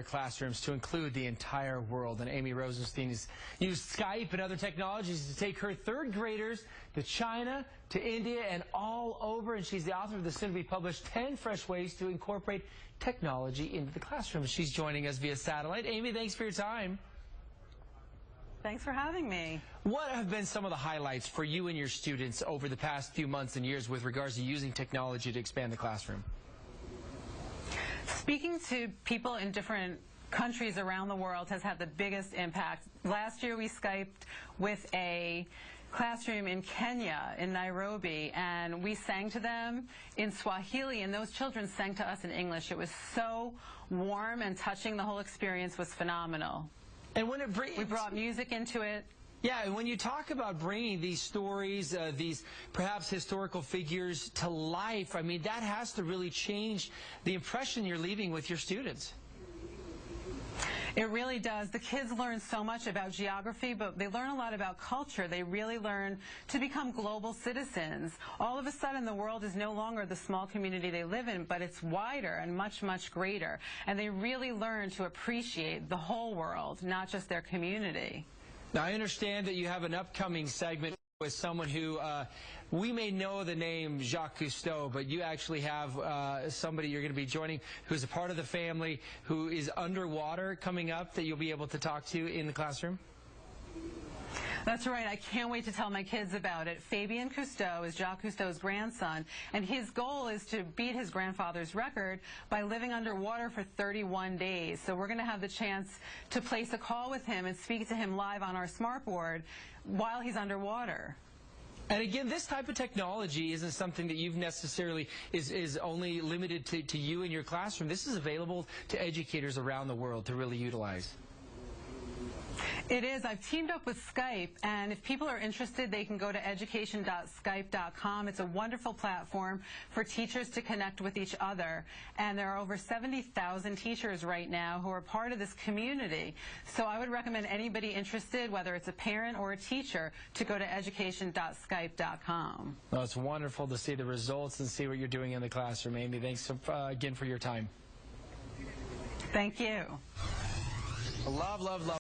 classrooms to include the entire world. And Amy Rosenstein has used Skype and other technologies to take her third graders to China, to India, and all over. And she's the author of the soon-to-be-published 10 Fresh Ways to Incorporate Technology into the Classroom. She's joining us via satellite. Amy, thanks for your time. Thanks for having me. What have been some of the highlights for you and your students over the past few months and years with regards to using technology to expand the classroom? Speaking to people in different countries around the world has had the biggest impact. Last year we Skyped with a classroom in Kenya, in Nairobi, and we sang to them in Swahili, and those children sang to us in English. It was so warm and touching. The whole experience was phenomenal. And when we brought music into it. Yeah, and when you talk about bringing these stories, these perhaps historical figures to life, I mean, that has to really change the impression you're leaving with your students. It really does. The kids learn so much about geography, but they learn a lot about culture. They really learn to become global citizens. All of a sudden, the world is no longer the small community they live in, but it's wider and much, much greater. And they really learn to appreciate the whole world, not just their community. Now, I understand that you have an upcoming segment with someone who, we may know the name Jacques Cousteau, but you actually have somebody you're going to be joining who's a part of the family who is underwater coming up that you'll be able to talk to in the classroom? That's right. I can't wait to tell my kids about it. Fabien Cousteau is Jacques Cousteau's grandson, and his goal is to beat his grandfather's record by living underwater for 31 days. So we're going to have the chance to place a call with him and speak to him live on our smartboard while he's underwater. And again, this type of technology isn't something that you've necessarily is only limited to you in your classroom. This is available to educators around the world to really utilize. It is. I've teamed up with Skype, and if people are interested, they can go to education.skype.com. It's a wonderful platform for teachers to connect with each other, and there are over 70,000 teachers right now who are part of this community. So I would recommend anybody interested, whether it's a parent or a teacher, to go to education.skype.com. Well, it's wonderful to see the results and see what you're doing in the classroom. Amy, thanks again for your time. Thank you. Love, love, love.